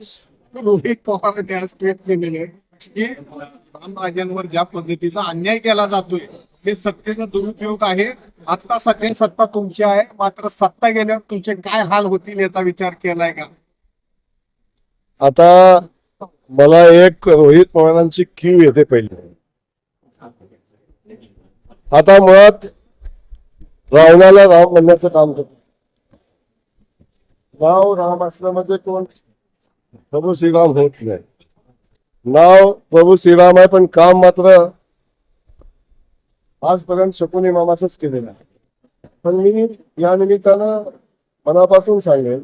रोहित पवारांनी आज ट्विट केलेले आहे की रामराजांवर ज्या पद्धतीचा अन्याय केला जातोय ते सत्तेचा दुरुपयोग आहे. आता सध्या सत्ता तुमची आहे, मात्र सत्ता गेल्यावर तुमचे काय हाल होतील याचा विचार केलाय का? आता मला एक रोहित पवारांची कीव येते पहिली. आता मुळात रावणाला राम म्हणण्याचं काम करतो. नाव राम असल्यामध्ये कोण प्रभू श्रीराम होत नाही. नाव प्रभू श्रीराम आहे पण काम मात्र आजपर्यंत शकुनी मामाचंच केलेलं आहे. पण मी या निमित्तानं मनापासून सांगेन,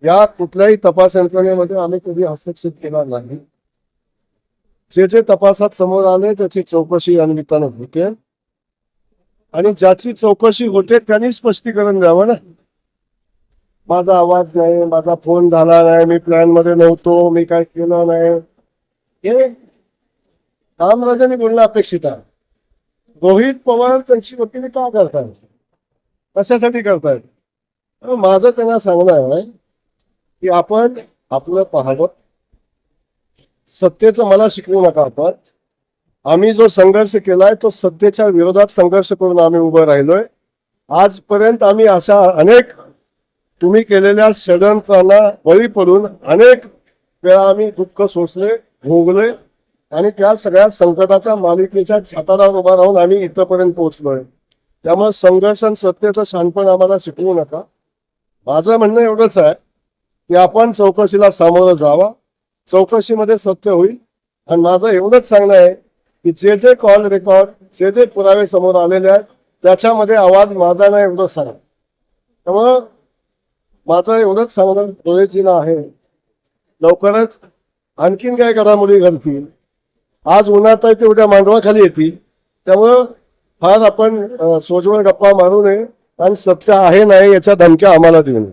या कुठल्याही तपास यंत्रणेमध्ये आम्ही कधी हस्तक्षेप केला नाही. जे जे तपासात समोर आले त्याची चौकशी या निमित्तानं होते आणि ज्याची चौकशी होते त्यांनी स्पष्टीकरण द्यावं ना. माझा आवाज नाही, माझा फोन झाला नाही, मी प्लॅन मध्ये नव्हतो, मी काय केलं नाही, हे रामराजांनी बोलणं अपेक्षित आहे. रोहित पवार त्यांची वकिली का करतायत, कशासाठी करतायत? माझं त्यांना सांगणं आहे की आपण आपलं पाहावं. सत्तेचं मला शिकवू नका. आपण आम्ही जो संघर्ष केलाय तो सत्तेच्या विरोधात संघर्ष करून आम्ही उभं राहिलोय. आजपर्यंत आम्ही अशा अनेक तुम्ही केलेल्या षडयंत्रांना बळी पडून अनेक वेळा आम्ही दुःख सोसले, भोगले आणि त्या सगळ्या संकटाच्या मालिकेच्या छाताडावर उभा राहून आम्ही इथपर्यंत पोहोचलोय. त्यामुळे संघर्ष आणि सत्तेचं शहाणपण आम्हाला शिकवू नका. माझं म्हणणं एवढंच आहे की आपण चौकशीला सामोरं जावा, चौकशीमध्ये सत्य होईल. आणि माझं एवढंच सांगणं आहे की जे जे कॉल रेकॉर्ड, जे जे पुरावे समोर आलेले आहेत त्याच्यामध्ये आवाज माझा नाही एवढंच सांगा. त्यामुळं माझं एवढंच सांगणं रोहितजीला आहे, लवकरच आणखीन काय घडामोडी घडतील. आज उन्हात आहे ते उद्या मांडवाखाली येतील. त्यामुळं फार आपण सोजवळ गप्पा मारू नये आणि सत्य आहे नाही याच्या धमक्या आम्हाला देऊ नये.